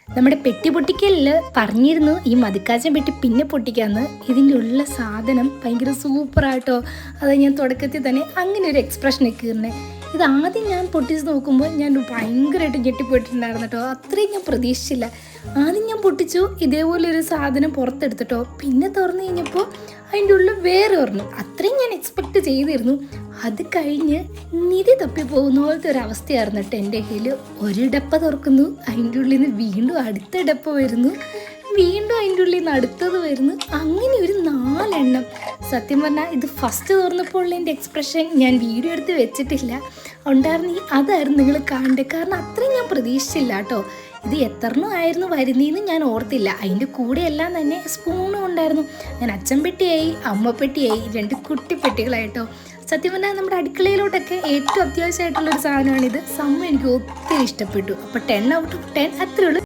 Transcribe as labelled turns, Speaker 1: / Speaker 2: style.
Speaker 1: നമ്മുടെ പെട്ടി പൊട്ടിക്കലിൽ പറഞ്ഞിരുന്നു ഈ മതിക്കാച്ചൻ പെട്ടി പിന്നെ പൊട്ടിക്കാന്ന്. ഇതിൻ്റെ ഉള്ള സാധനം ഭയങ്കര സൂപ്പറായിട്ടോ. അത് ഞാൻ തുടക്കത്തിൽ തന്നെ അങ്ങനെ ഒരു എക്സ്പ്രഷനൊക്കെ ഇരുന്നേ. ഇത് ആദ്യം ഞാൻ പൊട്ടിച്ച് നോക്കുമ്പോൾ ഞാൻ ഭയങ്കരമായിട്ട് ഞെട്ടിപ്പോയിട്ടുണ്ടായിരുന്നു കേട്ടോ. അത്രയും ഞാൻ പ്രതീക്ഷിച്ചില്ല. ആദ്യം ഞാൻ പൊട്ടിച്ചു ഇതേപോലെ ഒരു സാധനം പുറത്തെടുത്തിട്ടോ. പിന്നെ തുറന്നു കഴിഞ്ഞപ്പോൾ അതിൻ്റെ ഉള്ളിൽ വേറെ ഒരെണ്ണം. അത്രയും ഞാൻ എക്സ്പെക്റ്റ് ചെയ്തിരുന്നു. അത് കഴിഞ്ഞ് നിധി തപ്പി പോകുന്ന പോലത്തെ ഒരു അവസ്ഥയായിരുന്നു കേട്ടോ എൻ്റെ കയ്യിൽ. ഒരു ഡപ്പ തുറക്കുന്നു, അതിൻ്റെ ഉള്ളിൽ നിന്ന് വീണ്ടും അടുത്ത ഡപ്പ വരുന്നു, വീണ്ടും അതിൻ്റെ ഉള്ളിൽ നിന്ന് അടുത്തത് വരുന്നു. അങ്ങനെ ഒരു 4 എണ്ണം. സത്യം പറഞ്ഞാൽ ഇത് ഫസ്റ്റ് തുറന്നപ്പോൾ ഉള്ള എൻ്റെ എക്സ്പ്രഷൻ ഞാൻ വീഡിയോ എടുത്ത് വെച്ചിട്ടില്ല. ഉണ്ടായിരുന്നെങ്കിൽ അതായിരുന്നു നിങ്ങൾ കാണേണ്ടത്. കാരണം അത്രയും ഞാൻ പ്രതീക്ഷിച്ചില്ല കേട്ടോ. ഇത് എത്രണ്ണം ആയിരുന്നു വരുന്നതെന്ന് ഞാൻ ഓർത്തില്ല. അതിൻ്റെ കൂടെ എല്ലാം തന്നെ സ്പൂണും ഉണ്ടായിരുന്നു. ഞാൻ അച്ഛൻ പെട്ടിയായി, അമ്മ പെട്ടിയായി, 2 കുട്ടിപ്പെട്ടികളായിട്ടോ. സത്യം പറഞ്ഞാൽ നമ്മുടെ അടുക്കളയിലോട്ടൊക്കെ ഏറ്റവും അത്യാവശ്യമായിട്ടുള്ളൊരു സാധനമാണിത്. സംഭവം എനിക്ക് ഒത്തിരി ഇഷ്ടപ്പെട്ടു. അപ്പോൾ 10 ഔട്ട് ഓഫ് 10 അത്രയുള്ളൂ.